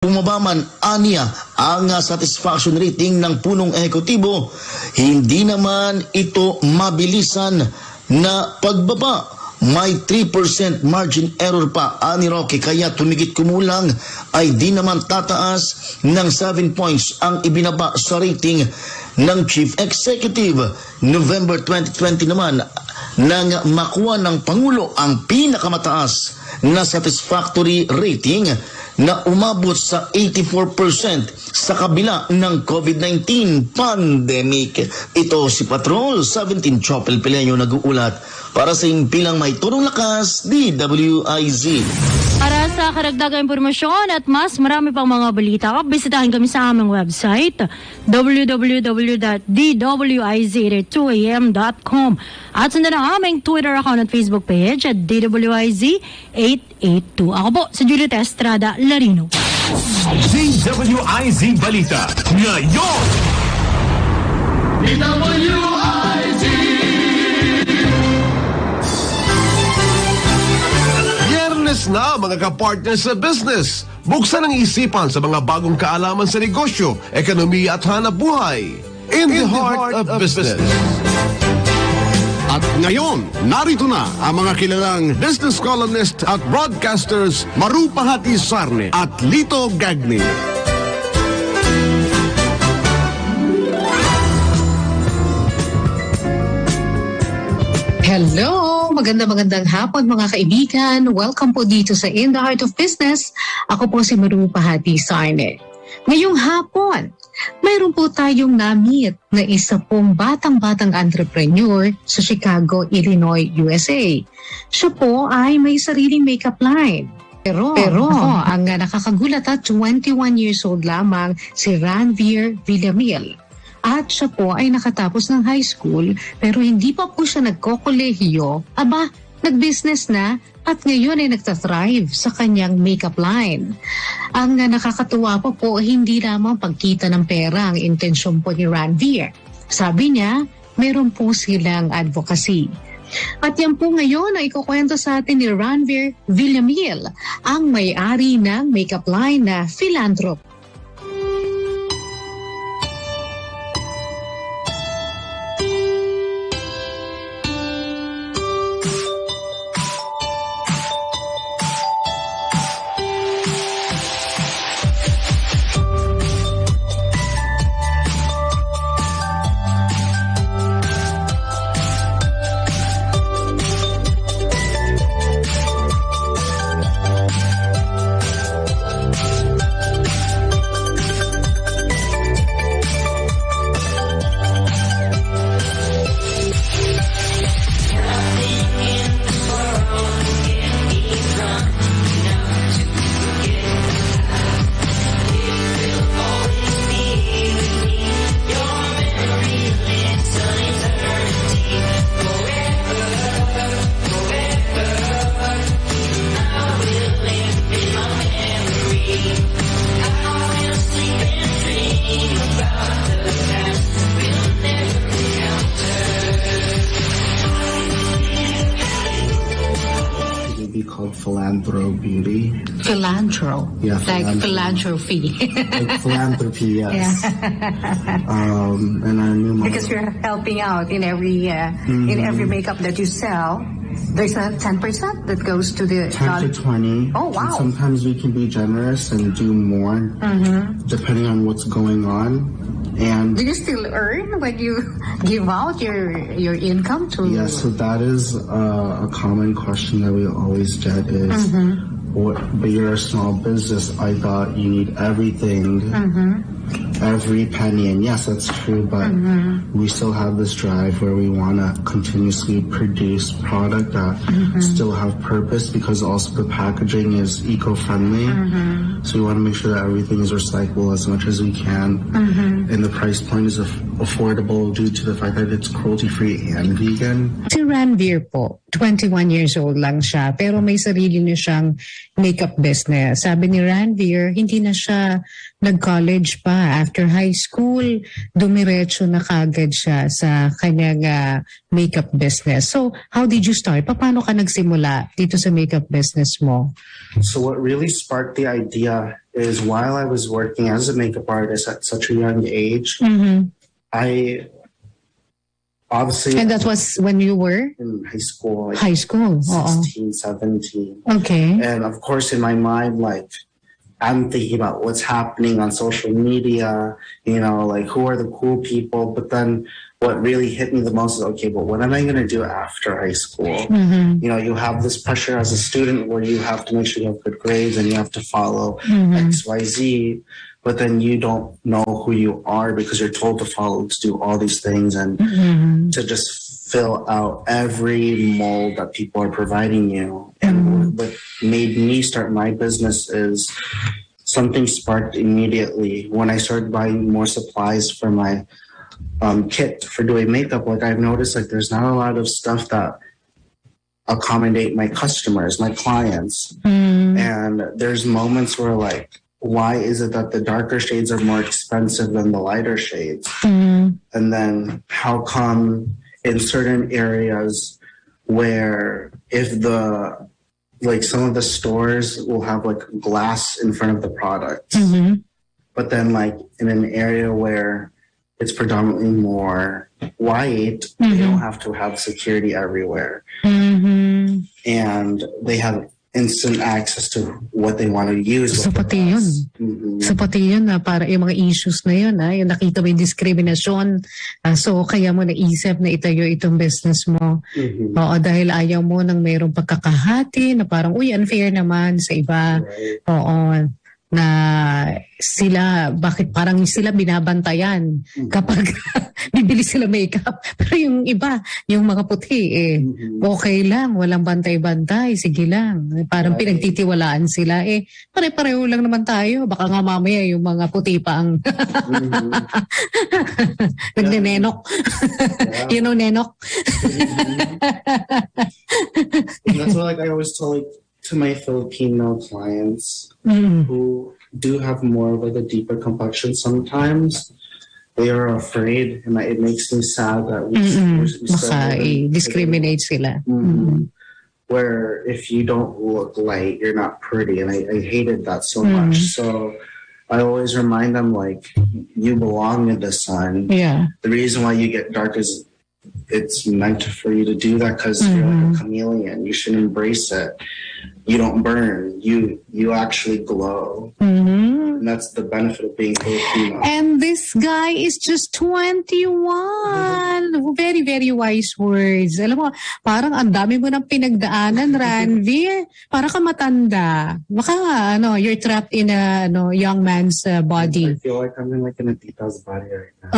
Bumaba man aniya ang satisfaction rating ng punong ehekutibo, hindi naman ito mabilisan na pagbaba. May 3% margin error pa ani Roque, kaya tumigit kumulang ay di naman tataas ng 7 points ang ibinaba sa rating ng Chief Executive. November 2020 naman nang makuha ng Pangulo ang pinakamataas na satisfactory rating na umabot sa 84% sa kabila ng COVID-19 pandemic. Ito si Patrol 17 Chopel Pileño nag-uulat para sa impilang may turong lakas, DWIZ. Para sa karagdagang impormasyon at mas marami pang mga balita, bisitahin kami sa aming website www.dwiz2am.com at sundan ang aming Twitter account at Facebook page at DWIZ882. Ako po, si Juliet Estrada Larino. DWIZ Balita ngayon! DWIZ! Biyernes na mga ka-partners sa business. Buksan ang isipan sa mga bagong kaalaman sa negosyo, ekonomiya at hanap buhay. In the heart of business. At ngayon, narito na ang mga kilalang business columnist at broadcasters Maru Pahati Sarne at Lito Gagni. Hello! Magandang hapon mga kaibigan. Welcome po dito sa In the Heart of Business. Ako po si Maru Pahati Sarne. Ngayong hapon, mayroon po tayong na-meet na isa pong batang-batang entrepreneur sa Chicago, Illinois, USA. Siya po ay may sariling makeup line. Pero ang nakakagulat at 21 years old lamang si Ranveer Villamil. At siya po ay nakatapos ng high school pero hindi pa po siya nagkokolehiyo. Aba, nag-business na at ngayon ay nagtathrive sa kanyang makeup line. Ang nakakatuwa po, hindi lamang pagkita ng pera ang intensyon po ni Ranveer. Sabi niya, meron po silang advocacy. At yan po ngayon ay ikukwento sa atin ni Ranveer Villamil, ang may-ari ng makeup line na Philanthrop. Called Philanthro Beauty. Philanthro? Yeah, like philanthropy. Like philanthropy, yes. And our new model. Because you're helping out in every makeup that you sell. There's a 10% that goes to the 10 to 20. Oh, wow. And sometimes we can be generous and do more, depending on what's going on. And do you still earn when you give out your income to? yeah, so that is a common question that we always get is, but you're a small business. I thought you need everything, every penny. And yes, that's true, but we still have this drive where we want to continuously produce product that still have purpose, because also the packaging is eco-friendly. So we want to make sure that everything is recyclable as much as we can. And the price point is affordable due to the fact that it's cruelty-free and vegan. Si Ranveer po, 21 years old lang siya, pero may sarili na siyang makeup business. Sabi ni Ranveer, hindi na siya nag-college pa. After high school, dumiretso na kagad siya sa kanyang makeup business. So, how did you start? Paano ka nagsimula dito sa makeup business mo? So what really sparked the idea is while I was working as a makeup artist at such a young age, I obviously And that was when you were? in high school, like High school. Oo. 16, 17. Okay. And of course, in my mind, like, I'm thinking about what's happening on social media, you know, like who are the cool people. But then what really hit me the most is, okay, but what am I going to do after high school? You know, you have this pressure as a student where you have to make sure you have good grades and you have to follow XYZ. But then you don't know who you are because you're told to follow, to do all these things and to just fill out every mold that people are providing you. And what made me start my business is something sparked immediately when I started buying more supplies for my kit for doing makeup. Like I've noticed like there's not a lot of stuff that accommodate my customers, my clients. And there's moments where like, why is it that the darker shades are more expensive than the lighter shades? And then how come in certain areas where if the, like some of the stores will have like glass in front of the product, but then like in an area where it's predominantly more white, they don't have to have security everywhere. And they have instant access to what they want to use. So pati yun. So pati yun na para yung mga issues na yun, yung nakita mo yung diskriminasyon. So kaya mo naisip na itayo itong business mo. Oo, dahil ayaw mo nang mayroong pagkakahati na parang, uy, unfair naman sa iba. Oo, na sila, bakit parang sila binabantayan kapag bibili sila makeup. Pero yung iba, yung mga puti, okay lang, walang bantay-bantay, sige lang. Parang pinagtitiwalaan sila, pare-pareho lang naman tayo. Baka nga mamaya yung mga puti pa ang nagnenenok. You know, nenok? That's what like I always tell like to my Filipino clients who do have more of like a deeper complexion sometimes. They are afraid, and it makes me sad that we baka discriminate sila. Where if you don't look light, you're not pretty, and I hated that so much. So I always remind them like you belong in the sun. Yeah. The reason why you get dark is it's meant for you to do that because you're like a chameleon. You should embrace it. You don't burn. You actually glow. And that's the benefit of being Filipino. And this guy is just 21. Very, very wise words. Alam mo, parang ang dami mo ng pinagdaanan, Ranveer. Para ka matanda. Baka, you're trapped in a young man's body. I feel like I'm in like in a tita's body right now.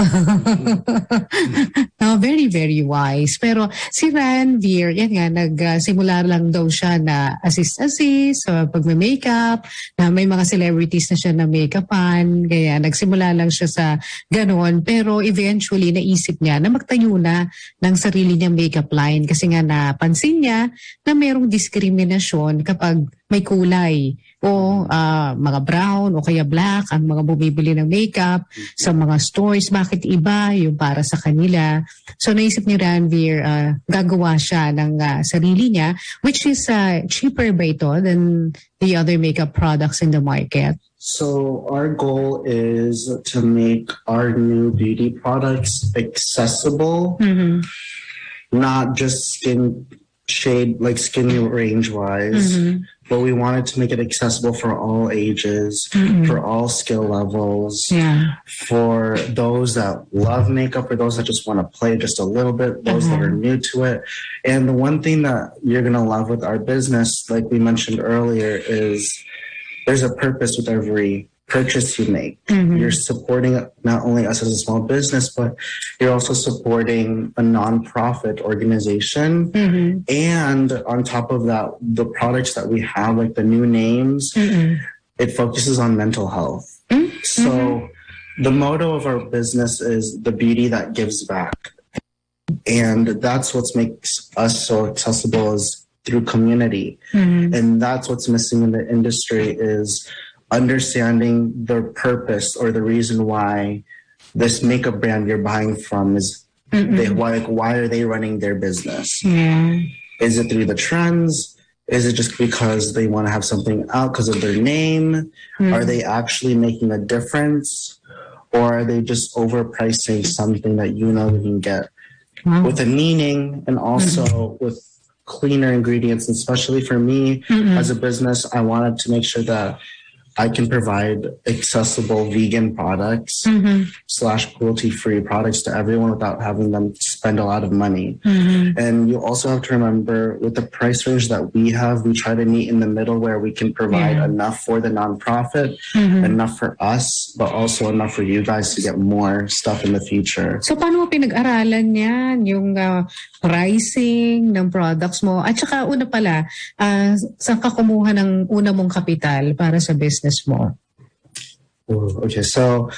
No, very, very wise. Pero si Ranveer, yan nga, nagsimula lang daw siya na assist sa pagme-makeup, na may mga celebrities na siya na make-upan, kaya nagsimula lang siya sa ganon. Pero eventually, naisip niya na magtayo na ng sarili niyang makeup line kasi nga napansin niya na merong diskriminasyon kapag may kulay o mga brown o kaya black ang mga bumibili ng makeup sa mga stores. Bakit iba yung para sa kanila? So naisip ni Ranveer, gagawa siya ng sarili niya, which is cheaper ba ito than the other makeup products in the market? So our goal is to make our new beauty products accessible, not just skin shade, like skin range wise, but we wanted to make it accessible for all ages, for all skill levels, for those that love makeup, for those that just want to play just a little bit, those that are new to it. And the one thing that you're going to love with our business, like we mentioned earlier, is there's a purpose with every purchase you make. You're supporting not only us as a small business, but you're also supporting a nonprofit organization. And on top of that, the products that we have, like the new names, it focuses on mental health. So the motto of our business is the beauty that gives back. And that's what makes us so accessible is through community. And that's what's missing in the industry is understanding the purpose or the reason why this makeup brand you're buying from is why are they running their business? Yeah. Is it through the trends? Is it just because they want to have something out because of their name? Are they actually making a difference? Or are they just overpricing something that you know you can get with a meaning and also with cleaner ingredients? And especially for me as a business, I wanted to make sure that I can provide accessible vegan products / cruelty-free products to everyone without having them spend a lot of money. And you also have to remember with the price range that we have, we try to meet in the middle where we can provide enough for the nonprofit, enough for us, but also enough for you guys to get more stuff in the future. So, paano mo pinag-aralan yan? Yung pricing ng products mo? At saka, una pala, saan ka kumuha ng una mong kapital para sa business mo? Okay, so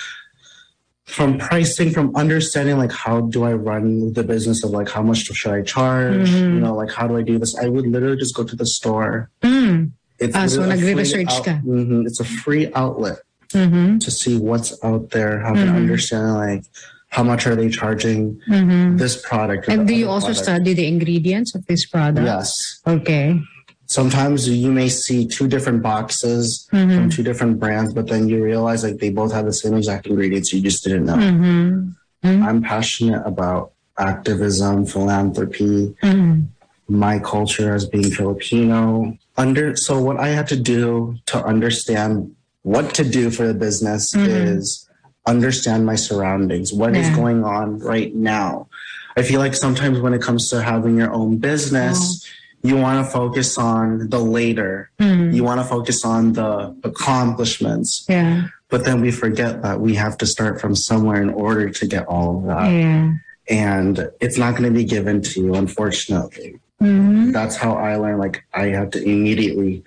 from pricing, from understanding like how do I run the business of like how much should I charge, you know, like how do I do this? I would literally just go to the store. It's So nagre-research ka? It's a free outlet to see what's out there, have an understanding like how much are they charging this product. And do you also study the ingredients of this product? Yes. Okay. Sometimes you may see two different boxes from two different brands, but then you realize like they both have the same exact ingredients. You just didn't know. I'm passionate about activism, philanthropy, my culture as being Filipino. So what I had to do to understand what to do for the business is understand my surroundings. What is going on right now? I feel like sometimes when it comes to having your own business, you want to focus on the later. You want to focus on the accomplishments. Yeah. But then we forget that we have to start from somewhere in order to get all of that. Yeah. And it's not going to be given to you, unfortunately. That's how I learned. Like, I had to immediately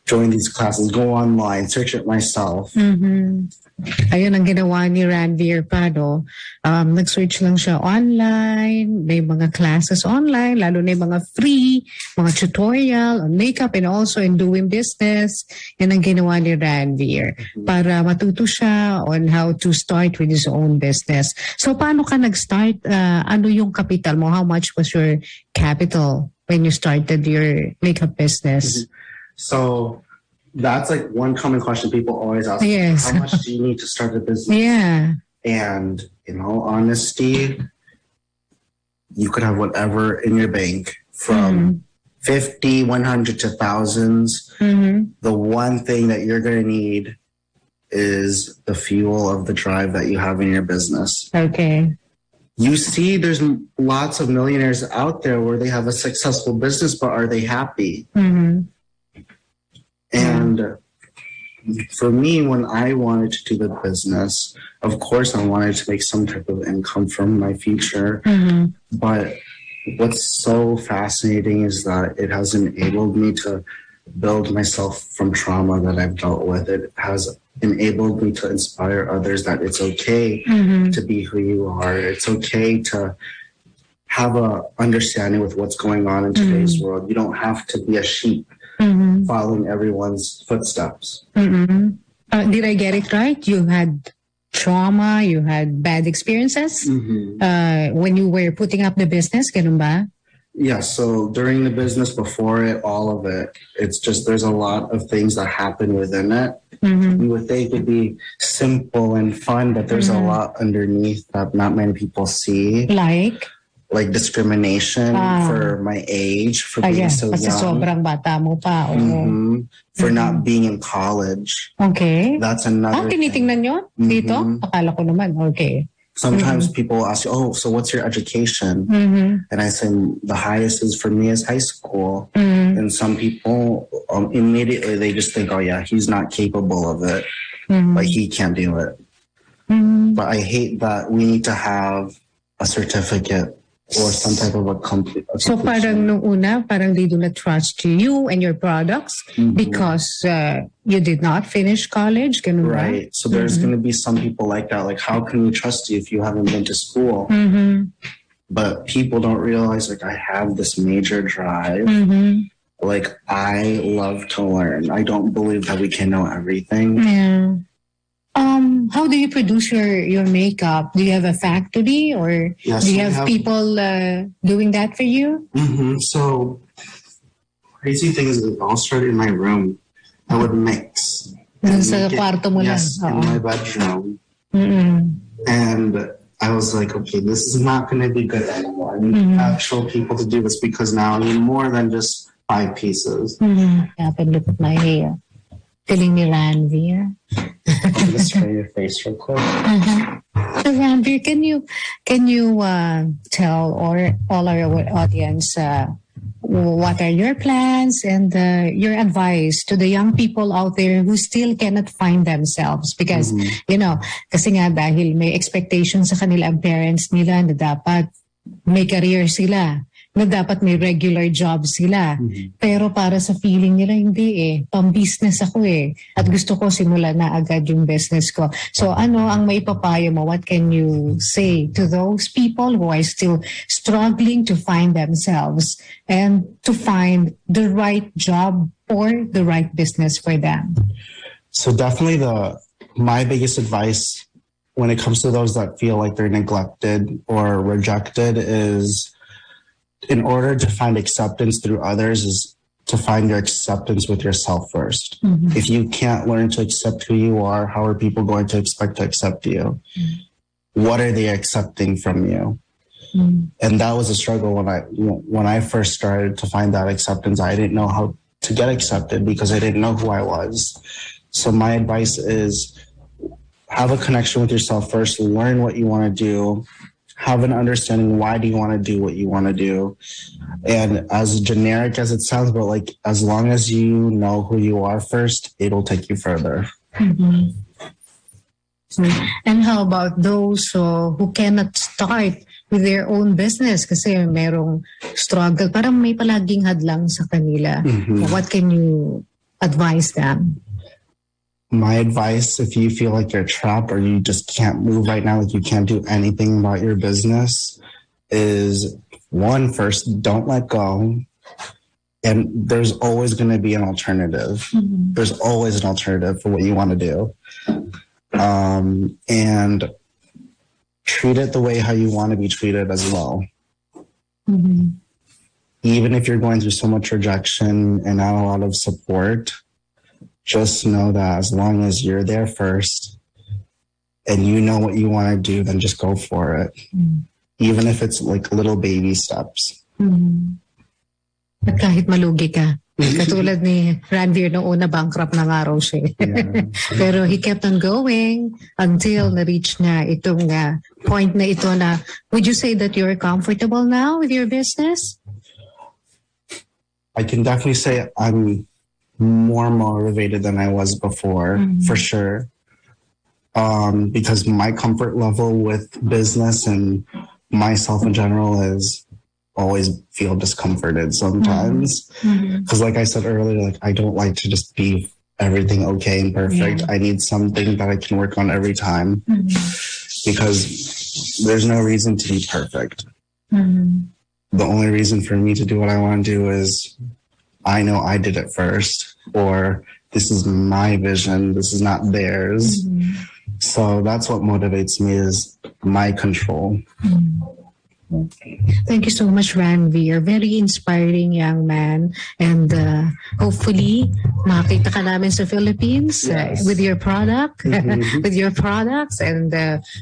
join these classes, go online, search it myself. Ayun ang ginawa ni Ranveer pa, no? Nag-search lang siya online, may mga classes online, lalo na yung mga free, mga tutorial on makeup and also in doing business. Yan ang ginawa ni Ranveer para matuto siya on how to start with his own business. So, paano ka nag-start? Ano yung capital mo? How much was your capital when you started your makeup business? So that's like one common question people always ask. Yes. How much do you need to start a business? Yeah. And in all honesty, you could have whatever in your bank from 50, 100 to thousands. The one thing that you're going to need is the fuel of the drive that you have in your business. Okay. You see, there's lots of millionaires out there where they have a successful business, but are they happy? And for me, when I wanted to do the business, of course, I wanted to make some type of income from my future. But what's so fascinating is that it has enabled me to build myself from trauma that I've dealt with. It has enabled me to inspire others that it's okay to be who you are. It's okay to have a understanding with what's going on in today's world. You don't have to be a sheep following everyone's footsteps. Did I get it right? You had trauma, you had bad experiences when you were putting up the business, ganun ba? Yeah, so during the business, before it, all of it, it's just there's a lot of things that happen within it. You would think it'd be simple and fun, but there's a lot underneath that not many people see. Like discrimination for my age, for being so young. Sobrang bata mo pa. For not being in college. Okay. That's another tinitingnan yun dito? Akala ko naman. Okay. Sometimes people ask you, oh, so what's your education? And I say the highest is for me is high school. And some people immediately they just think, oh yeah, he's not capable of it. Like he can't do it. But I hate that we need to have a certificate or some type of a complete. So parang nung una, parang they do not trust you and your products because you did not finish college. Ganun ba? Right. So there's going to be some people like that. Like, how can we trust you if you haven't been to school? but people don't realize like I have this major drive. Like I love to learn. I don't believe that we can know everything. Yeah. How do you produce your makeup? Do you have a factory, or Yes, do you we have have- people doing that for you? So crazy thing is it all started in my room. I would mix. Dun and sa make it- kwarto mo lang. Yes, in Oo. my bedroom. Mm-mm. And I was like, okay, this is not going to be good anymore. I need actual people to do this because now I need more than just 5 pieces. Tap and look at my hair. Feeling ni Ranveer. I'm going to spray your face real quick. So Ranveer, can you tell all our audience what are your plans and your advice to the young people out there who still cannot find themselves? Because, kasi nga dahil may expectation sa kanila ang parents nila na dapat may career sila, na dapat may regular job sila. Pero para sa feeling nila, hindi pang-business ako At gusto ko simula na agad yung business ko. So ano ang maipapayo mo? What can you say to those people who are still struggling to find themselves and to find the right job or the right business for them? So definitely my biggest advice when it comes to those that feel like they're neglected or rejected is, in order to find acceptance through others, is to find your acceptance with yourself first. If you can't learn to accept who you are, how are people going to expect to accept you? What are they accepting from you? And that was a struggle when I first started to find that acceptance. I didn't know how to get accepted because I didn't know who I was. So my advice is, have a connection with yourself first, learn what you want to do, have an understanding why do you want to do what you want to do. And as generic as it sounds, but like as long as you know who you are first, it'll take you further. And how about those who cannot start with their own business kasi merong struggle, parang may palaging hadlang sa kanila? What can you advise them? My advice, if you feel like you're trapped or you just can't move right now, like you can't do anything about your business, is one, first, don't let go. And there's always going to be an alternative. There's always an alternative for what you want to do. And treat it the way how you want to be treated as well. Even if you're going through so much rejection and not a lot of support, just know that as long as you're there first and you know what you want to do, then just go for it. Even if it's like little baby steps. At kahit malugi ka. Katulad ni Ranveer, noong una bankrupt na nga raw siya. Pero he kept on going until na-reach na itong point na ito na, would you say that you're comfortable now with your business? I can definitely say I'm more motivated than I was before, for sure. Because my comfort level with business and myself in general is always feel discomforted sometimes. Because like I said earlier, like I don't like to just be everything okay and perfect. I need something that I can work on every time because there's no reason to be perfect. The only reason for me to do what I want to do is I know I did it first, or this is my vision, this is not theirs. So that's what motivates me, is my control. Thank you so much, Ranveer. Very inspiring young man. And hopefully, makita ka namin sa Philippines with your product, with your products, and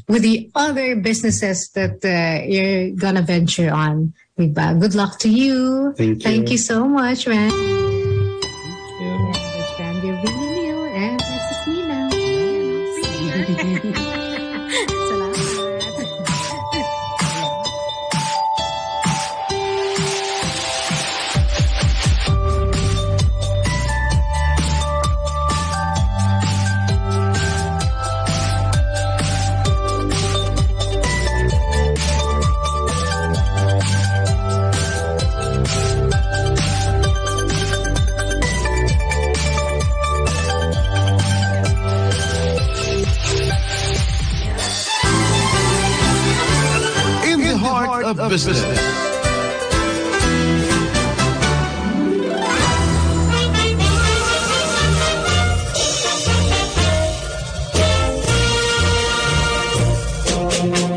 with the other businesses that you're gonna venture on. Diba? Good luck to you. Thank you. you so much, Ran. That's Ranveer Villamil, and this is Nina. Salamat. Business.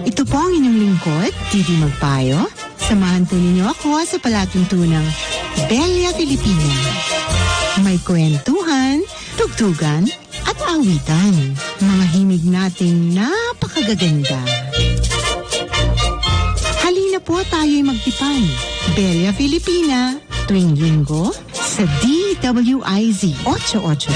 Ito po ang inyong lingkod, Didi Magpayo. Samahan po ninyo ako sa palatuntunang Bella Filipina. May kwentuhan, tugtugan, at awitan. Mga himig nating napakagaganda. Halina po tayo'y magtipan. Bella Filipina, tuwing linggo sa DWIZ 882.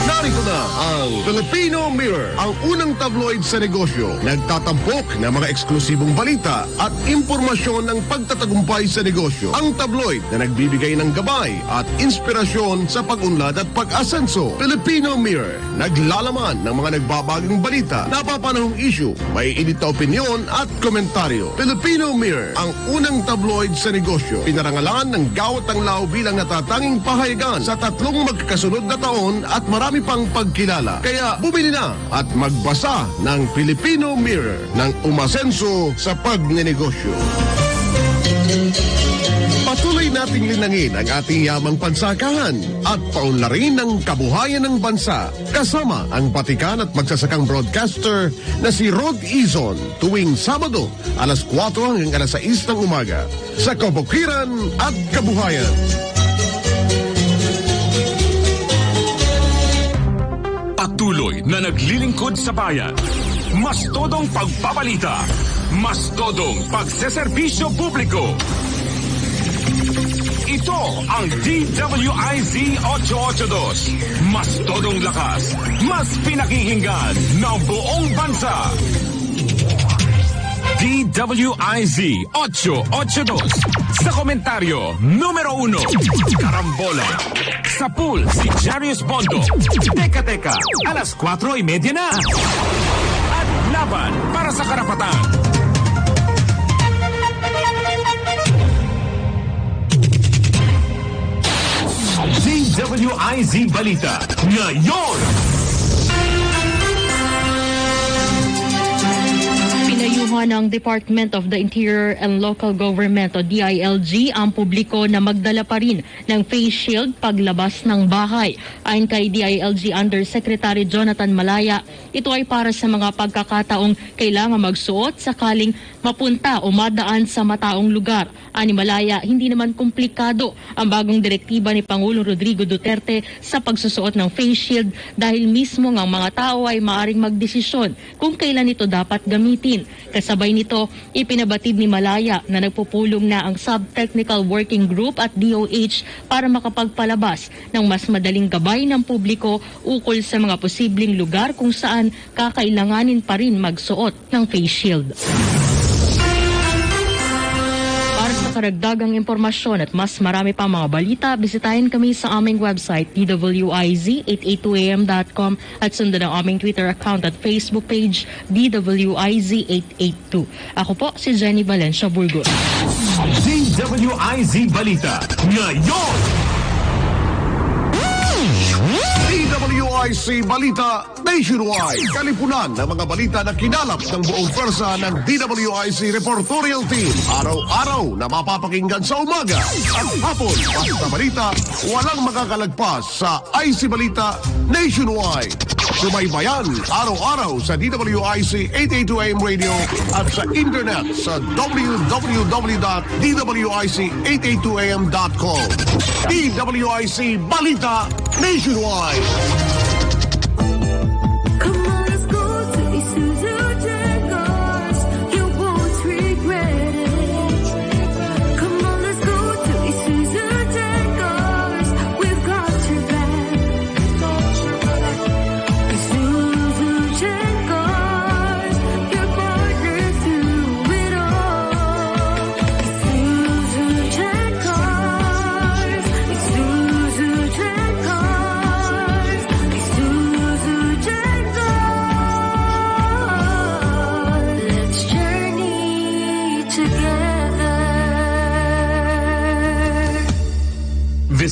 Narito na ang Filipino Mirror, ang unang tabloid sa negosyo. Nagtatampok ng mga eksklusibong balita at impormasyon ng pagtatagumpay sa negosyo. Ang tabloid na nagbibigay ng gabay at inspirasyon sa pag-unlad at pag-asenso. Filipino Mirror, naglalaman ng mga nagbabagong balita, napapanahong issue, may init na opinyon at komentaryo. Filipino Mirror, ang unang tabloid sa negosyo. Pinarangalan ng Gawat ng Lao bilang natatanging pahayagan sa 3 magkakasunod na taon at marami pang pagkilala. Kaya bumili na at magbasa ng Filipino Mirror ng umasenso sa pagnenegosyo. Patuloy nating linangin ang ating yamang pansakahan at paunlarin ang kabuhayan ng bansa kasama ang batikan at magsasakang broadcaster na si Rod Izon tuwing Sabado alas 4 hanggang alas 6 ng umaga sa Kabukiran at Kabuhayan. Patuloy na naglilingkod sa bayan. Mas todong pagbabalita. Mas todong pagseserbisyo publiko. Ito ang DWIZ 882. Mas todong lakas. Mas pinakikinggan ng buong bansa. DWIZ 882. Sa komentaryo, numero 1, Karambola. Sa pool, si Jarius Bondo. Teka, alas 4:30 na. At laban para sa karapatan. DWIZ Balita. Ngayon! Pinayuhan ng Department of the Interior and Local Government o DILG ang publiko na magdala pa rin ng face shield paglabas ng bahay. Ayon kay DILG Undersecretary Jonathan Malaya, ito ay para sa mga pagkakataong kailangan magsuot sakaling mapunta o madaan sa mataong lugar. Ani Malaya, hindi naman komplikado ang bagong direktiba ni Pangulong Rodrigo Duterte sa pagsusuot ng face shield dahil mismo ang mga tao ay maaring magdesisyon kung kailan ito dapat gamitin. Kasabay nito, ipinabatid ni Malaya na nagpupulong na ang Sub-Technical Working Group at DOH para makapagpalabas ng mas madaling gabay ng publiko ukol sa mga posibleng lugar kung saan kakailanganin pa rin magsuot ng face shield. Para sa karagdagang impormasyon at mas marami pang mga balita, bisitahin kami sa aming website dwiz882am.com at sundan ang aming Twitter account at Facebook page DWIZ882. Ako po si Jenny Valencia Burgos. DWIZ Balita. Ngayon! DWIC Balita Nationwide. Kalipunan ng mga balita na kinalap ng buong pwersa ng DWIC Reportorial Team. Araw-araw na mapapakinggan sa umaga at hapon. Basta balita, walang makakalagpas sa IC Balita Nationwide. Sumaybayan araw-araw sa DWIC 882AM Radio at sa internet sa www.dwic882am.com. DWIC Balita Nationwide. Come on, let's go to Isuzu Jaguars. You won't regret it. Come on, let's go to Isuzu Jaguars. We've got your back. Isuzu Jaguars, your partner through it all. Isuzu Jaguars, Isuzu Jaguars.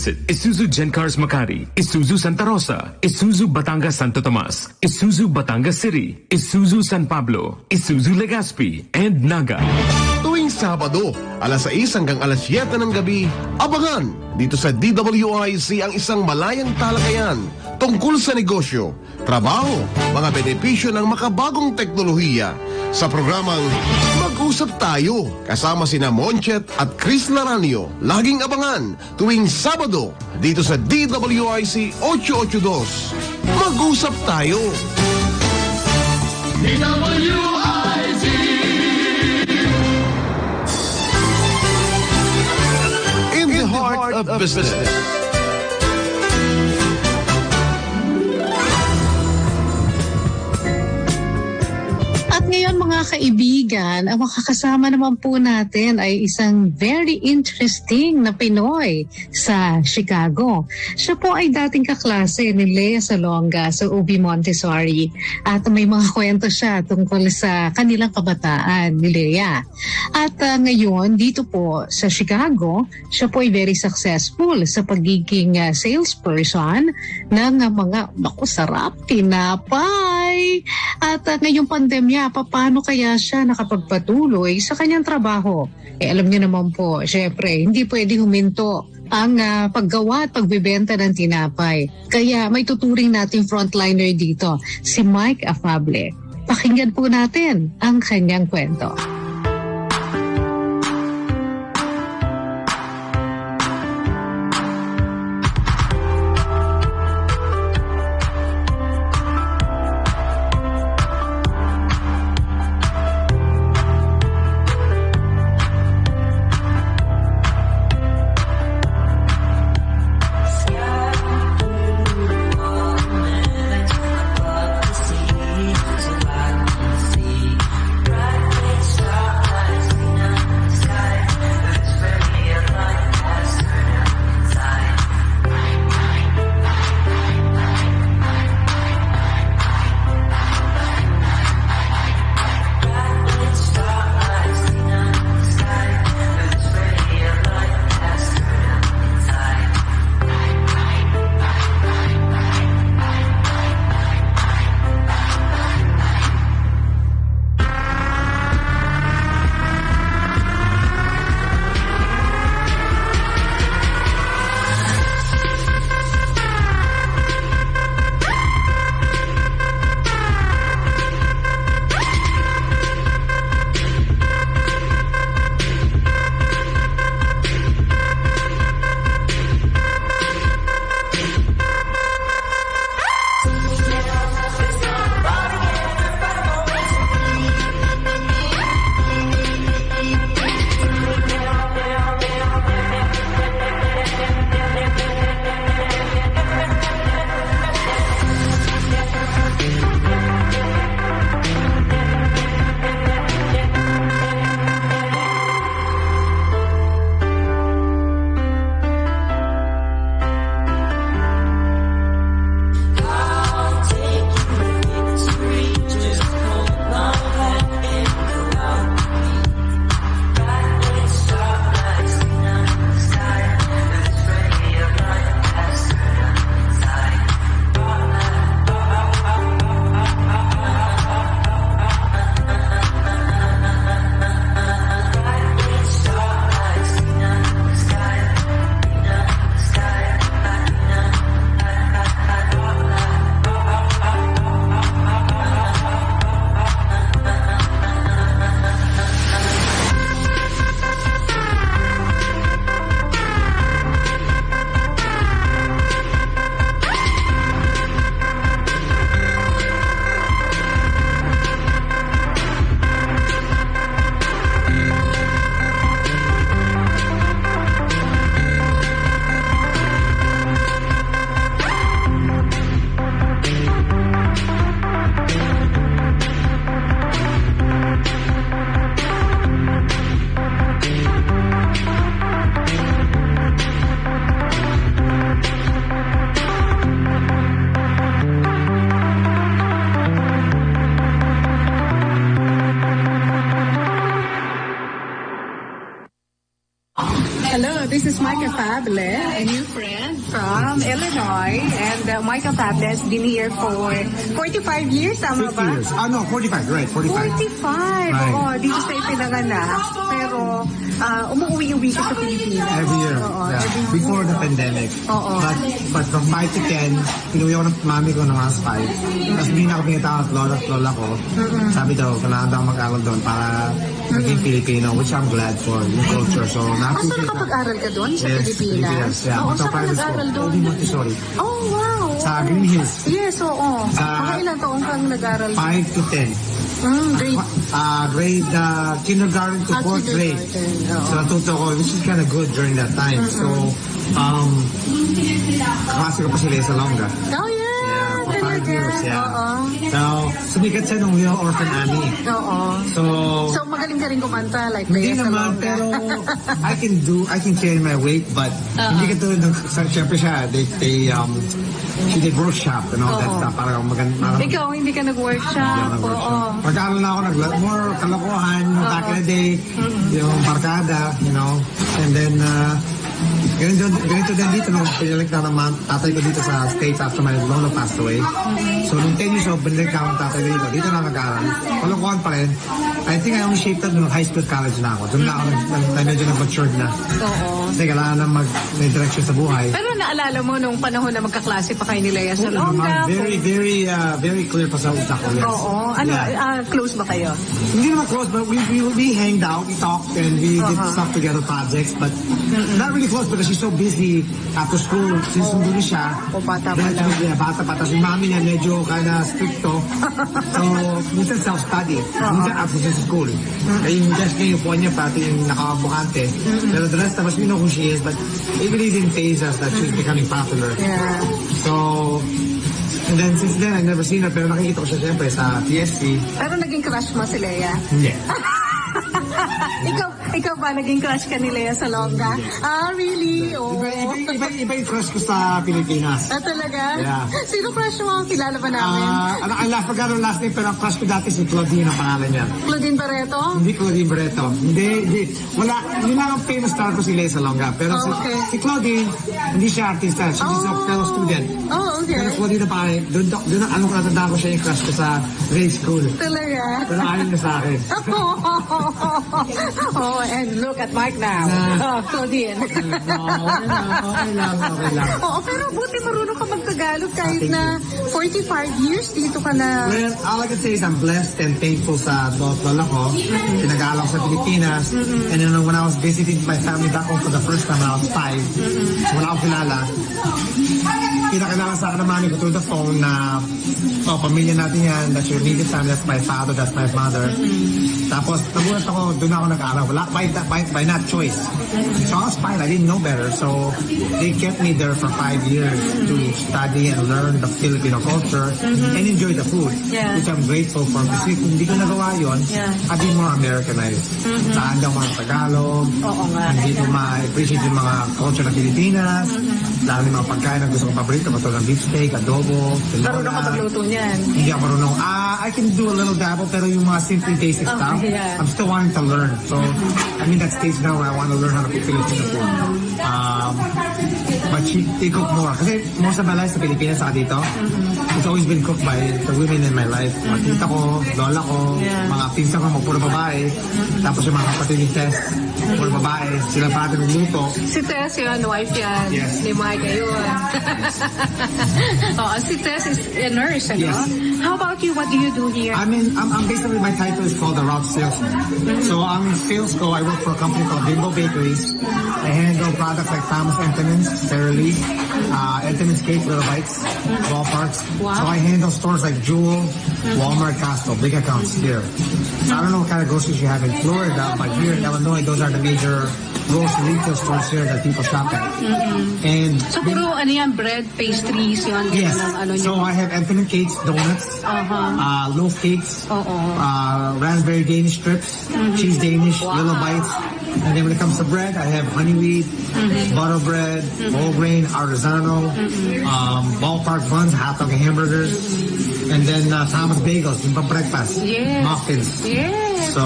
Visit Isuzu Gencars Makati, Isuzu Santa Rosa, Isuzu Batangas Santo Tomas, Isuzu Batangas City, Isuzu San Pablo, Isuzu Legazpi, and Naga. Tuwing Sabado, alas 6 hanggang alas 7 ng gabi, abangan dito sa DWIC ang isang malayang talakayan tungkol sa negosyo, trabaho, mga benepisyo ng makabagong teknolohiya sa programang Mag-usap Tayo kasama sina Monchet at Chris Laranio. Laging abangan tuwing Sabado dito sa DWIC 882. Mag-usap Tayo! DWIC! In the heart of business. At ngayon mga kaibigan, ang makakasama naman po natin ay isang very interesting na Pinoy sa Chicago. Siya po ay dating kaklase ni Lea Salonga sa UB Montessori at may mga kwento siya tungkol sa kanilang kabataan ni Lea. At ngayon dito po sa Chicago, siya po ay very successful sa pagiging salesperson ng mga sarap tinapay. At ngayong pandemya, paano kaya siya nakapagpatuloy sa kanyang trabaho? Alam niyo naman po, syempre, hindi pwede huminto ang paggawa at pagbebenta ng tinapay. Kaya may tuturing natin frontliner dito, si Mike Afable. Pakinggan po natin ang kanyang kwento. Pable, a new friend from Illinois. And Michael Pable has been here for 45 years, tama 50 ba? years. No, 45, right, 45. 45. Right. Oo, dito sa ipinanganak. Pero umuwi-uwi ka sa Pilipinas. Every year. Oo, Yeah. every year. Before the pandemic. Oo. But from 5 to 10, inuwi ako ng mami ko ng mga 5. Tapos hindi na ako pinatawag at lola ko. Sabi daw, kailangan daw mag-aral doon para maging Filipino, which I'm glad for, yung culture. So, So na-appreciate nakapag-aral ka doon sa Yes, Pilipinas? Yeah. Oo, Sa saan ka private nag-aral school. doon? Obi Montessori. Oh, wow. Sa Green Hills. Yes, oo. Sa- Mga ilang taong kang nag-aral doon? 5 to 10. Grade Grade kindergarten to 4th grade. kindergarten, oo. So natuto ko, which is kind of good during that time. So, klase ko pa si Lesa Longa. Oh, yeah. For 5 years, yeah. Oo. So, sumikat siya nung Little Orphan Annie. Oo. So, So, magaling ka rin kumanta like hindi Lea naman, Salonga. pero I can carry my weight, but hindi ka tulad ng, syempre siya, she did workshop and all that stuff. Parang maganda. Ikaw, hindi ka nag-workshop. Oo. Pagkaaral na ako, more kalokohan, back in the day, yung barkada, you know, and then, ganito din dito, nung pinalik na ng tatay ko dito sa States after my lolo passed away. So, nung 10 years old, binalik ako ng tatay ko dito. Dito na nag-aaral. Kalokohan pa rin. I think I only shaped up nung high school college na ako. Doon na ako medyo nag-matured na. Oo. Kasi kailangan na may direction sa buhay. Pero naalala mo nung panahon na magkaklase pa kayo ni Lea Salonga? Very clear pa sa utak ko. Yes. Oo. Ano, Yeah. close ba kayo? Hindi naman close, but we hanged out, we talked, and we did stuff together, projects, but not really close because she's so busy after school. Since nandun siya, bata pa lang. yeah, bata pa. Tapos yung mami niya medyo kinda stricto. So, minsan self-study. Minsan absent sa school. Kaya yung just niya, yung phone niya, pati yung nakabukante. Pero the rest of us, we know who she is, but it really didn't phase us that she's becoming popular. Yeah. So, and then since then, I've never seen her, pero nakikita ko siya siyempre sa TSC. Pero naging crush mo si Lea? Hindi. Ikaw ba naging crush ka ni Lea Salonga? Really? Oh. Iba yung crush ko sa Pilipinas. Talaga? Yeah. Sino crush mo? Kilala ba namin? I forgot her last name, pero ang crush ko dati si Claudine ang pangalan niya. Claudine Barreto? Hindi Claudine Barreto. Hindi. Wala. Yun lang ang famous star ko si Lea Salonga. Pero si Claudine, hindi siya artista. She's just a fellow student. Oh, okay. Pero Claudine ang pangalan. Doon ang natandaan ko siya yung crush ko sa grade school. Talaga? Pero ayaw niya sa akin. Oh, and look at Mike now. Claudine. Okay lang. Oo, pero buti marunong ka magtagalog kahit na 45 years dito ka na. Well, all I can say is I'm blessed and thankful sa lola ko. Pinag-aaral ko sa Pilipinas. And then when I was visiting my family back home for the first time when I was 5, so wala akong kilala, pinakilala sa akin ng mami ko through the phone na, pamilya natin yan, that's your immediate family, that's my father, that's my mother. Tapos, nagulat ako, doon ako nag-aaral. Wala, by not choice. So I was 5, I didn't know better. So they kept me there for 5 years to study and learn the Filipino culture and enjoy the food, which I'm grateful for. Kasi kung hindi ko nagawa yun, I'd be more Americanized. Saan daw mga Tagalog, hindi ko ma-appreciate yung mga culture ng Pilipinas, lalo yung mga pagkain na gusto kong paborito, matulad ng beef steak, adobo, Marunong ka magluto niyan. hindi ako marunong. I can do a little dabble, pero yung mga simply basic stuff, I'm still wanting to learn. So, I'm in that stage now where I want to learn how to cook Filipino food. But they cook more. Kasi most of my life sa Pilipinas, saka dito, it's always been cooked by the women in my life. Mga tita ko, lola ko, mga pinsan ko, puro babae. Tapos yung mga kapatid ni Tess, puro babae. Sila parati nagluto. Si Tess yun, wife yan. Yes. Ni Mike yun. Si Tess is a nurse, ano? Yes. How about you? What do you do here? I'm basically, my title is called the route salesman. So I'm sales co. I work for a company called Bimbo Bakeries. I handle products like Thomas Entenmann's, Sara Lee, Entenmann's Cake, Little Bites, Ballparks. Wow. So I handle stores like Jewel, Walmart, Costco, big accounts here. So I don't know what kind of groceries you have in Florida, but here in Illinois, those are the major grocery retail stores here that people shop at. And So, puro ano yan, bread, pastries, yun. yes, Ano so I have Entenmann cakes, donuts, loaf cakes, raspberry Danish strips, cheese Danish, little bites. And then when it comes to bread, I have honey wheat, butter bread, whole grain, artisanal, ballpark buns, hot dog and hamburgers, and then Thomas bagels, yung pang breakfast, muffins. Yes. So,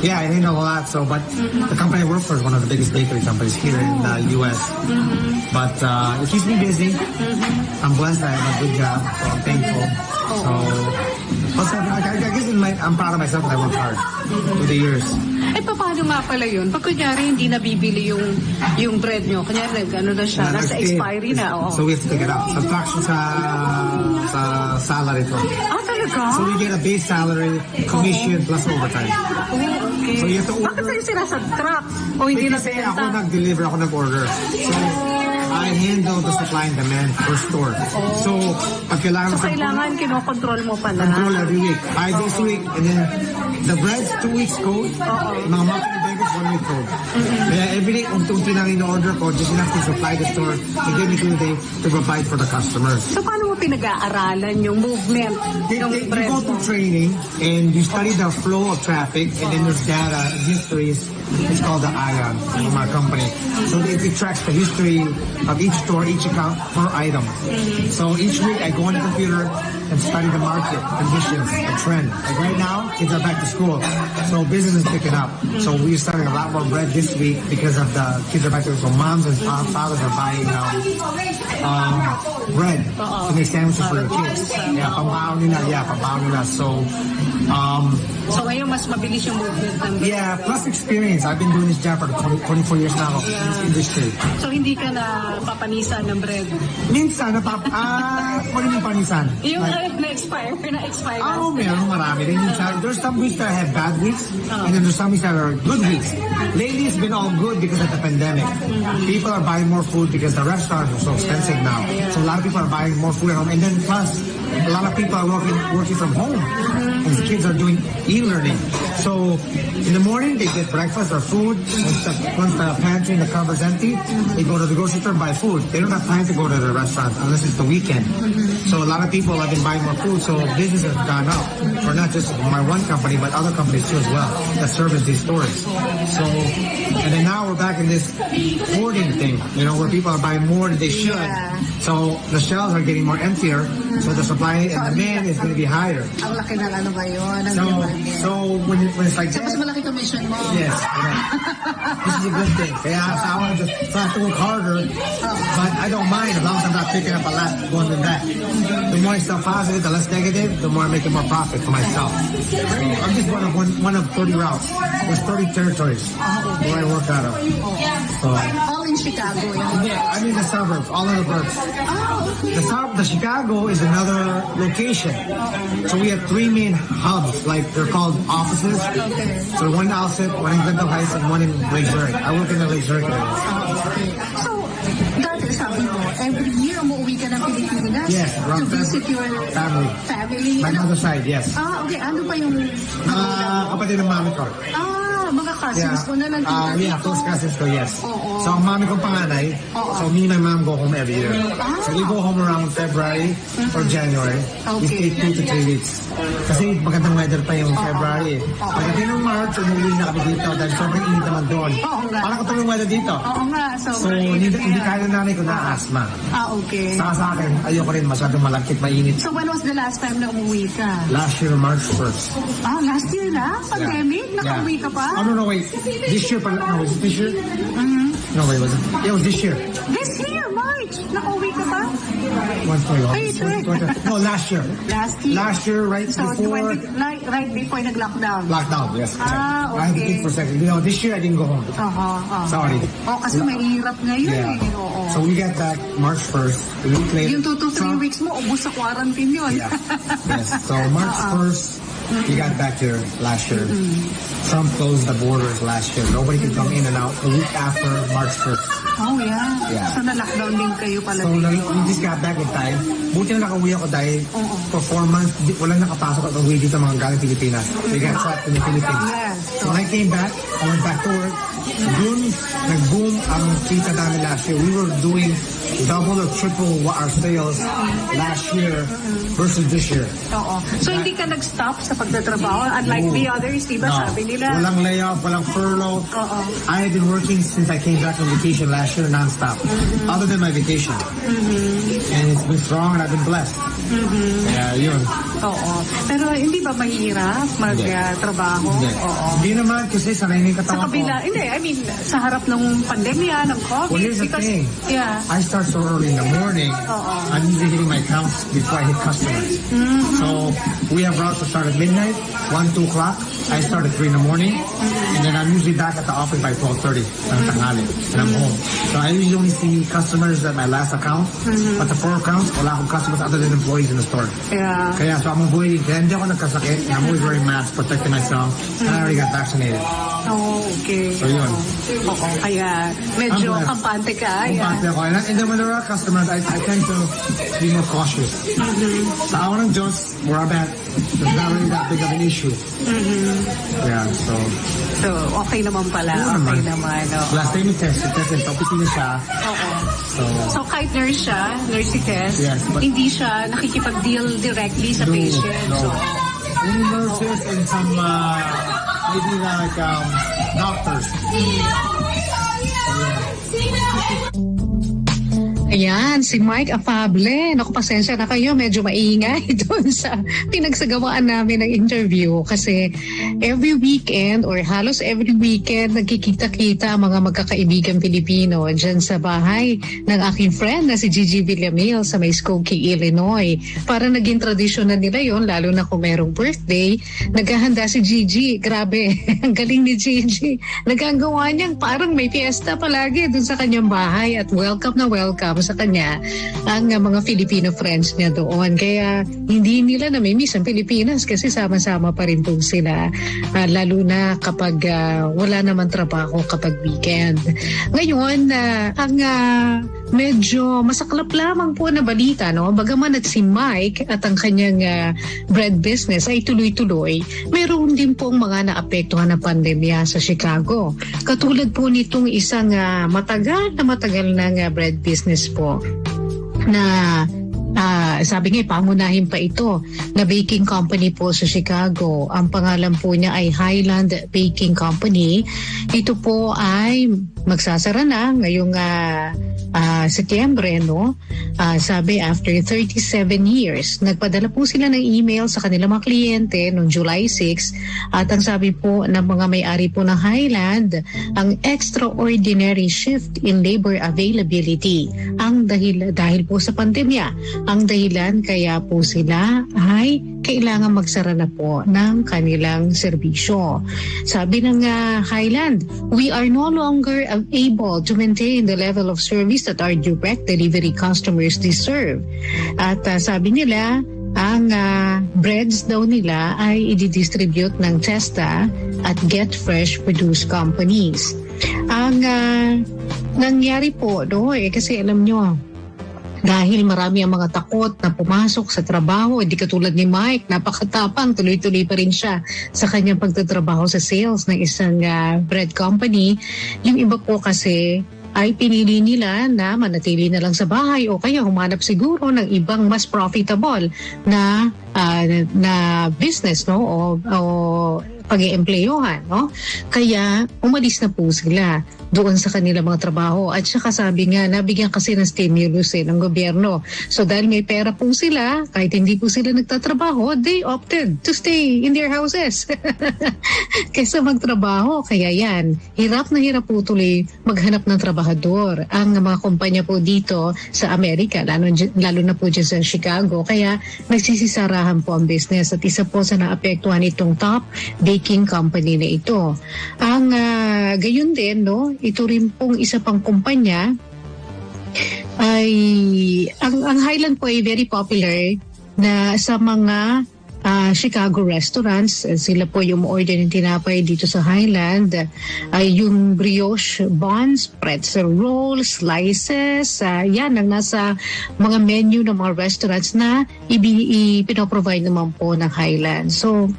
yeah, I didn't know a lot. So, but the company I work for is one of the biggest bakery companies here in the U.S. But it keeps me busy. I'm blessed. I have a good job, so I'm thankful. So, also, I guess I'm proud of myself that I worked hard through the years. Eh, paano nga pala yun? Pag kunyari hindi nabibili yung bread nyo, kunyari, ano na siya, nasa expiry na. Oh. So we have to take it out. Subtraction sa salary ko. Ah, talaga? So we get a base salary, commission, plus overtime. Oh, okay. So you have to order. Bakit sa'yo sinasubtract? O hindi na Kasi ako nag-deliver, ako nag-order. So I handle the supply and demand per store. So pag kailangan So kailangan kinokontrol mo pala. control every week, 5 days a week, and then the bread's 2 weeks cold, mga monthly bagels 1 week cold. Kaya every day, unti-unti lang in-order ko, just enough to supply the store, to give me 2 days to provide for the customers. So paano mo pinag-aaralan yung movement ng You bread go mo? to training and you study the flow of traffic, and then there's data and histories. It's called the ION from our company. So it tracks the history of each store, each account per item. So each week I go on the computer and study the market conditions, the trend. Like right now, kids are back to school, so business is picking up. So we're selling a lot more bread this week because of the kids are back to school. So moms and fathers are buying bread to make sandwiches for the kids. Yeah, pambaon nila. So ngayon mas mabilis yung movement ng bread. Yeah, plus experience. I've been doing this job for 24 years na ako in this industry. So hindi ka na papanisan ng bread? Minsan, kung yung panisan. Yung na-expire na. Meron marami. Then there's some weeks that have bad weeks, and then there's some weeks that are good weeks. Lately, it's been all good because of the pandemic. People are buying more food because the restaurants are so expensive now. So a lot of people are buying more food at home. And then plus, a lot of people are working from home. And the kids are doing e-learning. So in the morning, they get breakfast or food. Once the pantry and the cupboard's empty, they go to the grocery store and buy food. They don't have time to go to the restaurant unless it's the weekend. So a lot of people have been buying more food, so business has gone up. For not just my one company, but other companies too as well that service these stores. So, and then now we're back in this hoarding thing, where people are buying more than they should. So the shelves are getting more emptier, so the supply and demand is going to be higher. Ang laki ng ano ba yun? So when it's like So mas malaki commission mo? yes, this is a good thing. Kaya I want to have to work harder, but I don't mind as long as I'm not picking up a lot going to that. The more I sell positive, the less negative, the more I make more profit for myself. So I'm just one of 30 routes. There's 30 territories where I work out of. So, All in Chicago, yun? I mean the suburbs, all of the burbs. The Chicago is another location. So we have 3 main hubs, like they're called offices. So one outfit, one in Glendale Heights, and one in Lake Zurich. I work in the Lake Zurich area. So, dati sabi mo, every year umuwi ka ng Pilipinas Yes, to visit your family. family? My mother's side, yes. Okay. Ano pa yung... Kapatid ng mami ko. Mga cousins mo na lang. Yeah, close cousins ko, yes. Oo. So, ang mami kong panganay, so me and my mom go home every year. So, we go home around February or January. We stay 2 to 3 weeks. Kasi magandang weather pa yung February. Pagdating ng March, umuwi na kami dito dahil sobrang init naman doon. Parang katulong yung weather dito. Oo nga. So, hindi kaya ng nanay ko na asthma. Okay. Sa akin, ayoko rin masyadong malagkit, mainit. So, when was the last time na umuwi ka? Last year, March 1st. Last year na? Pandemic? Nakauwi ka pa? Oh, no, wait. This year, no, was it this year? No, wait, was it? It was this year. This year, March. Nakauwi ka pa? No, last year. Last year? Last year, right So, before... right before nag-lockdown? Lockdown, yes. Okay. I had to think for a second. This year I didn't go home. Sorry. Kasi mahirap ngayon eh. Oo. So we got back March 1st. A week later. Yung 2 to 3 weeks mo, ubus sa quarantine yun. Yeah. Yes. So March 1st, we got back here last year. Trump closed the borders last year. Nobody could come in and out a week after March 1st. Oh, yeah. So na-lockdown din kayo pala So dito. we just got back in time. Buti na nakauwi ako dahil for 4 months, walang nakapasok at uwi dito mga galing Pilipinas. We got trapped in the Philippines. Yes. So when I came back, I went back to work. Doon, nag-boom ang kita namin last year. We were doing double or triple our sales last year versus this year. Oo. So, hindi ka nag-stop sa pagtatrabaho? Unlike the others, di ba? Sabi nila. Walang layoff, walang furlough. Oo. I have been working since I came back from vacation last year non-stop. Other than my vacation. And it's been strong and I've been blessed. Kaya yun. Oo. Pero hindi ba mahirap magtrabaho? Oo. Hindi naman kasi sanay na yung Sa katawan ko. kabila, hindi, I mean, sa harap ng pandemya, ng COVID. Well, here's the because, thing. Yeah. I start so early in the morning. I'm usually hitting my counts before I hit customers. So we have routes that start at midnight, 1, 2 o'clock. I start at 3 in the morning. And then I'm usually back at the office by 12:30 ng tanghali. And I'm home. So I usually only see customers at my last account. But the 4 accounts, wala akong customers other than employees in the store. Yeah. Kaya so I'm avoiding. Kaya hindi ako nagkasakit. I'm always wearing masks, protecting myself. And I already got vaccinated. Oh, okay. So yun. Oo, kaya medyo I'm blessed. kampante ka. Kumpante ako. And then when there are customers, I tend to be more cautious. Sa awa ng Diyos, where I'm at, there's not really that big of an issue. Yeah, so... So, okay naman pala. Oo Okay naman. naman. Oo. Last time yung test sa opisina siya. Oo. So, So, kahit nurse siya, nurse si Tess, Yes, but- hindi siya nakikipag-deal directly sa patient. no. So, Only nurses and some, maybe like, doctors. Ayan, si Mike Afable. Naku, pasensya na kayo. Medyo maingay doon sa pinagsagawaan namin ng interview. Kasi every weekend or halos every weekend, nagkikita-kita ang mga magkakaibigan Pilipino dyan sa bahay ng aking friend na si Gigi Villamil sa may Skokie, Illinois. Para naging tradisyon na nila yon, lalo na kung merong birthday. Naghahanda si Gigi. Grabe, ang galing ni Gigi. Nagagawa niyang parang may fiesta palagi doon sa kanyang bahay at welcome na welcome sa kanya ang mga Filipino friends niya doon. Kaya hindi nila namimiss ang Pilipinas kasi sama-sama pa rin po sila. Lalo na kapag wala naman trabaho kapag weekend. Ngayon, ang medyo masaklap lamang po na balita, no? Bagaman at si Mike at ang kanyang bread business ay tuloy-tuloy, meron din pong mga naapektuhan ng pandemya sa Chicago. Katulad po nitong isang matagal ng bread business po na sabi nga, pangunahin pa ito na baking company po sa Chicago. Ang pangalan po niya ay Highland Baking Company. Ito po ay magsasara na ngayong Setyembre, no? Sabi, after 37 years, nagpadala po sila ng email sa kanilang mga kliyente noong July 6 at ang sabi po ng mga may-ari po ng Highland, ang extraordinary shift in labor availability ang dahil po sa pandemya. Ang dahilan kaya po sila ay kailangan magsara na po ng kanilang serbisyo. Sabi ng Highland, we are no longer able to maintain the level of service that our direct delivery customers deserve. At sabi nila, ang breads daw nila ay i-distribute ng Testa at Get Fresh Produce companies. Ang nangyari po, no, kasi alam nyo, dahil marami ang mga takot na pumasok sa trabaho, hindi katulad ni Mike, napakatapang, tuloy-tuloy pa rin siya sa kanyang pagtatrabaho sa sales ng isang bread company. Yung iba po kasi ay pinili nila na manatili na lang sa bahay o kaya humanap siguro ng ibang mas profitable na business, no, o pag-iempleyohan, no? Kaya umalis na po sila doon sa kanilang mga trabaho. At saka sabi nga, nabigyan kasi ng stimulus ng gobyerno. So dahil may pera po sila, kahit hindi po sila nagtatrabaho, they opted to stay in their houses. Kaysa magtrabaho. Kaya yan, hirap na hirap po tuloy maghanap ng trabahador ang mga kumpanya po dito sa Amerika, lalo na po dyan sa Chicago. Kaya nagsisisarahan po ang business at isa po sa naapektuhan itong top baking company na ito. Ang gayon din, no, ito rin pong isa pang kumpanya ay ang Highland po ay very popular na sa mga Chicago restaurants. Sila po yung order ng tinapay dito sa Highland. Yung brioche buns, pretzel rolls, slices, yan ang nasa mga menu ng mga restaurants na ipinoprovide naman po ng Highland. So,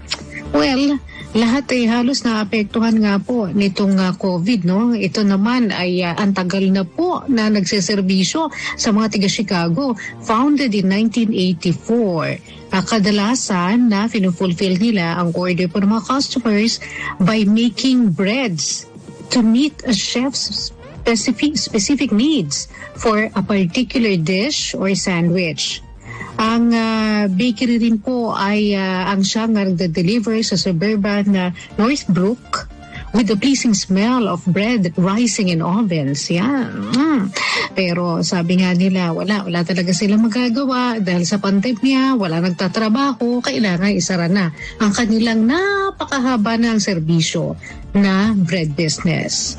well, lahat ay halos naapektuhan nga po nitong COVID, no? Ito naman ay ang tagal na po na nagseserbisyo sa mga taga-Chicago. Founded in 1984. Kadalasan na finufulfill nila ang order po ng mga customers by making breads to meet a chef's specific needs for a particular dish or sandwich. Ang bakery rin po ay ang siyang nagde-deliver sa suburban na Northbrook with the pleasing smell of bread rising in ovens. Yan. Pero sabi nga nila, wala talaga sila magagawa dahil sa pandemya, wala nagtatrabaho, kailangan isara na ang kanilang napakahaba ng serbisyo na bread business.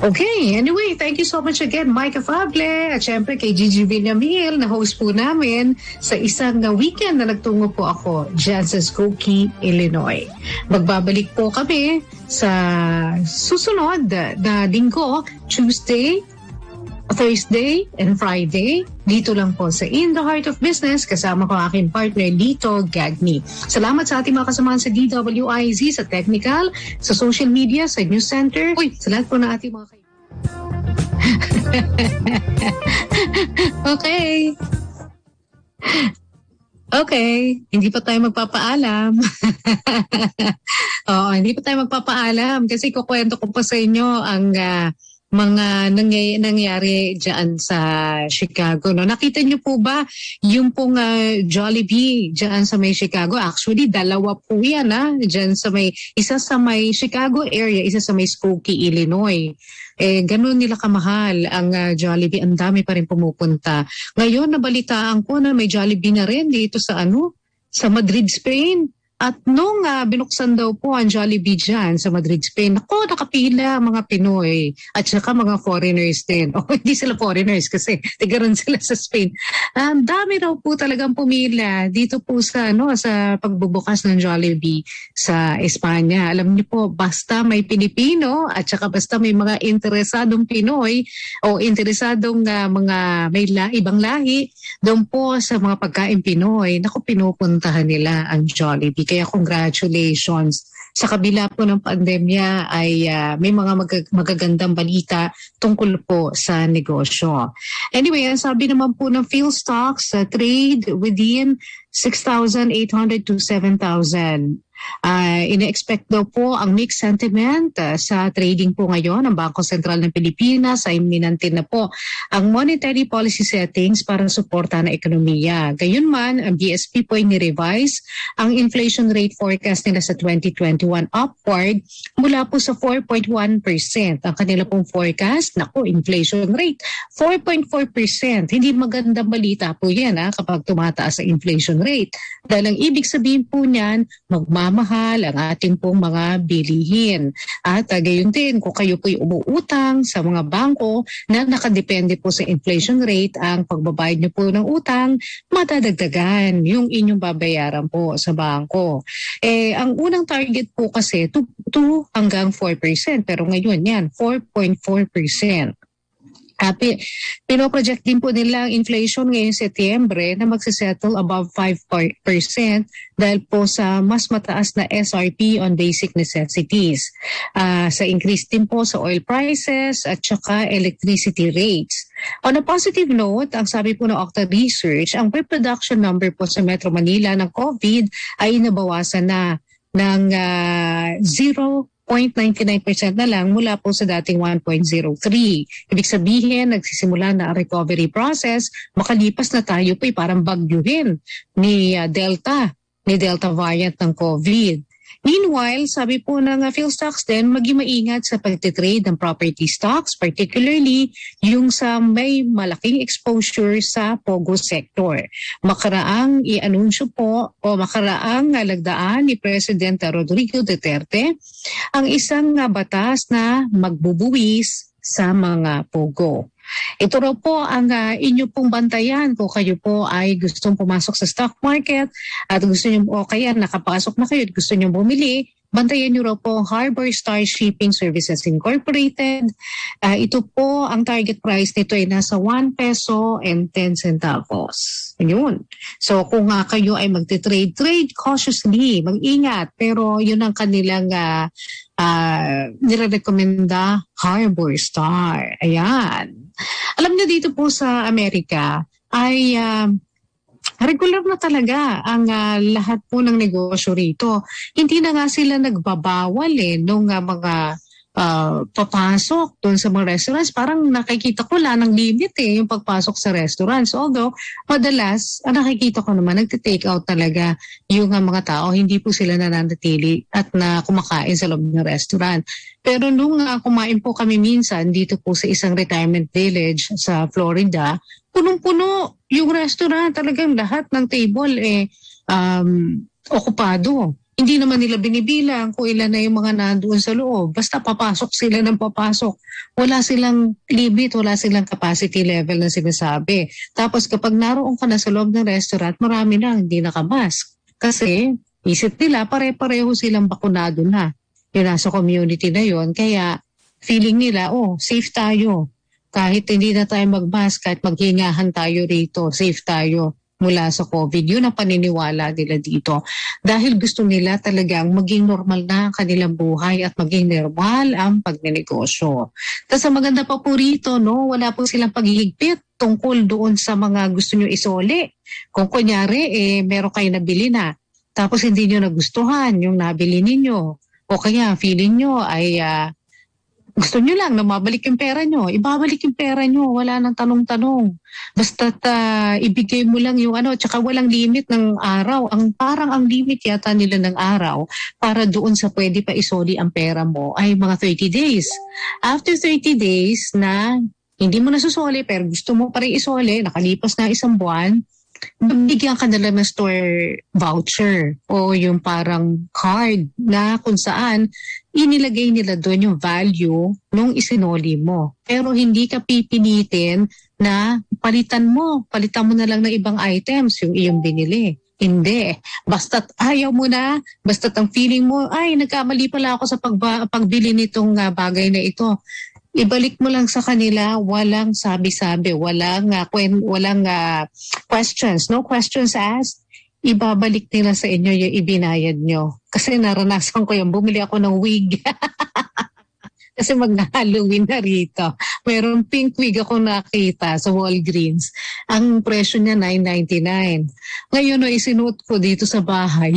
Okay, anyway, thank you so much again, Micah Fable, at syempre kay Gigi Villamil na host po namin sa isang weekend na nagtungo po ako dyan sa Skokie, Illinois. Magbabalik po kami sa susunod na linggo, Tuesday, Thursday, and Friday. Dito lang po sa In the Heart of Business, kasama ko aking partner Lito Gagni. Salamat sa ating mga kasamahan sa DWIZ, sa technical, sa social media, sa news center. Sa lahat po na ating mga Okay. Okay, hindi pa tayo magpapaalam. Oo, hindi pa tayo magpapaalam kasi kukwento ko pa sa inyo ang mga nangyari dyan sa Chicago. No? Nakita niyo po ba yung pong Jollibee dyan sa may Chicago? Actually, dalawa po yan dyan sa may, isa sa may Chicago area, isa sa may Skokie, Illinois. Ganun nila kamahal ang Jollibee. Ang dami pa rin pumupunta. Ngayon, nabalitaan ko na may Jollibee na rin dito sa sa Madrid, Spain. At nung binuksan daw po ang Jollibee dyan sa Madrid, Spain, nakapila mga Pinoy at saka mga foreigners din. Hindi sila foreigners kasi tigaran sila sa Spain. Ang dami raw po talagang pumila dito po sa, sa pagbubukas ng Jollibee sa Espanya. Alam niyo po, basta may Pilipino at saka basta may mga interesadong Pinoy o interesadong mga may ibang lahi, doon po sa mga pagkain Pinoy, pinupuntahan nila ang Jollibee. Kaya congratulations. Sa kabila po ng pandemya ay may mga magagandang balita tungkol po sa negosyo. Anyway, ang sabi naman po ng PhilStocks, trade within 6,800 to 7,000. Ina-expect daw po ang mixed sentiment sa trading po ngayon ng Bangko Sentral ng Pilipinas ay minantin na po ang monetary policy settings para suporta na ekonomiya. Gayunman, ang BSP po ay ni-revise ang inflation rate forecast nila sa 2021 upward mula po sa 4.1%. Ang kanila pong forecast, inflation rate, 4.4%. Hindi magandang balita po yan kapag tumataas ang inflation rate. Dahil ang ibig sabihin po niyan, magmamahal ang ating pong mga bilihin. At gayon din, kung kayo po'y umuutang sa mga bangko na nakadepende po sa inflation rate, ang pagbabayad niyo po ng utang, matadagdagan yung inyong babayaran po sa bangko. Ang unang target po kasi 2 hanggang 4%, pero ngayon yan, 4.4%. Pinoproject din po nila ang inflation ngayong Setyembre na magsisettle above 5% dahil po sa mas mataas na SRP on basic necessities. Sa increase din po sa oil prices at saka electricity rates. On a positive note, ang sabi po ng Octa Research, ang pre-production number po sa Metro Manila ng COVID ay nabawasan na ng 0.99% na lang mula po sa dating 1.03. Ibig sabihin, nagsisimula na ang recovery process, makalipas na tayo po'y parang bagyuhin ni Delta variant ng COVID. Meanwhile, sabi po ng PhilStocks din, maging maingat sa pagtitrade ng property stocks, particularly yung sa may malaking exposure sa POGO sector. Makaraang i-anunsyo po o makaraang lagdaan ni Presidente Rodrigo Duterte ang isang batas na magbubuwis sa mga POGO. Ito raw po ang inyo pong bantayan kung kayo po ay gustong pumasok sa stock market at gusto nyo o kaya nakapasok na kayo at gusto nyo bumili bantayan niyo raw po Harbor Star Shipping Services Incorporated. Ito po, ang target price nito ay nasa 1 peso and 10 centavos. Yun. So kung kayo ay magte-trade cautiously, mag-ingat. Pero yun ang kanilang nire-recommenda, Harbor Star. Ayan. Alam niyo dito po sa Amerika ay regular na talaga ang lahat po ng negosyo rito. Hindi na nga sila nagbabawal nung mga papasok doon sa mga restaurants. Parang nakikita ko lang ng limit yung pagpasok sa restaurants. Although, madalas, nakikita ko naman, nagtitake out talaga yung mga tao. Hindi po sila nananatili at na kumakain sa loob ng restaurant. Pero nung kumain po kami minsan dito po sa isang retirement village sa Florida, punong-puno yung restaurant. Talagang lahat ng table okupado. Hindi naman nila binibilang kung ilan na yung mga nandoon sa loob. Basta papasok sila ng papasok. Wala silang limit, wala silang capacity level na sinasabi. Tapos kapag naroon ka na sa loob ng restaurant, marami na hindi nakamask. Kasi isip nila, pare-pareho silang bakunado na. Yung nasa community na yon. Kaya feeling nila, safe tayo. Kahit hindi na tayo magmask, kahit maghingahan tayo rito, safe tayo mula sa COVID. Yun ang paniniwala nila dito. Dahil gusto nila talagang maging normal na ang kanilang buhay at maging normal ang pagnenegosyo. Tapos ang maganda pa po rito, wala po silang paghihigpit tungkol doon sa mga gusto nyo isoli. Kung kunyari, meron kayo nabili na, tapos hindi nyo nagustuhan yung nabili ninyo, o kaya feeling nyo ay gusto nyo lang na mabalik yung pera nyo, ibabalik yung pera nyo, wala nang tanong-tanong. Basta't ibigay mo lang yung tsaka walang limit ng araw. Parang ang limit yata nila ng araw para doon sa pwede pa isoli ang pera mo ay mga 30 days. After 30 days na hindi mo nasusoli pero gusto mo pa rin isoli, nakalipas na isang buwan, bigyan ka nila ng store voucher o yung parang card na kung saan inilagay nila doon yung value nung isinoli mo. Pero hindi ka pipilitin na palitan mo na lang ng ibang items yung iyong binili. Hindi. Basta't ayaw mo na, basta't ang feeling mo, ay nagkamali pala ako sa pagbili nitong bagay na ito. Ibalik mo lang sa kanila, walang sabi-sabi, walang questions, no questions asked. Ibabalik nila sa inyo yung ibinayad nyo. Kasi naranasan ko yung bumili ako ng wig. Kasi mag-Halloween na rito. Mayroong pink wig ako nakita sa Walgreens. Ang presyo niya $9.99. Ngayon, isinuot ko dito sa bahay.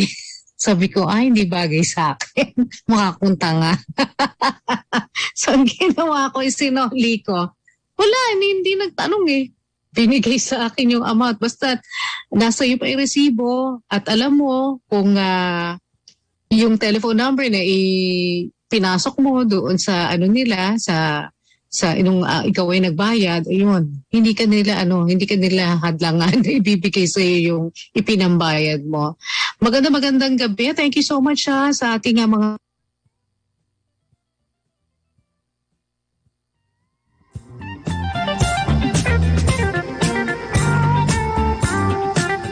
Sabi ko, hindi bagay sa akin. Mukha akong tanga. So, ang ginawa ko, isinoli ko. Wala, hindi nagtanong Binigay sa akin yung amount. Basta nasa iyo pa yung resibo at alam mo kung yung telephone number na pinasok mo doon sa nila, sa ikaw ay nagbayad, ayun, hindi ka nila hadlangan na ibibigay sa iyo yung ipinambayad mo. Magandang gabi. Thank you so much sa ating mga